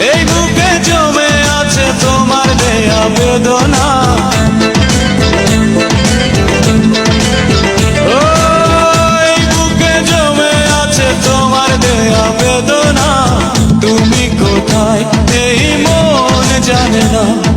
এই বুকে জমে আছে তোমার দেয়া বেদনা। এই বুকে জমে আছে তোমার দেয়া বেদনা। তুমি কোথায় এই মন জানে না।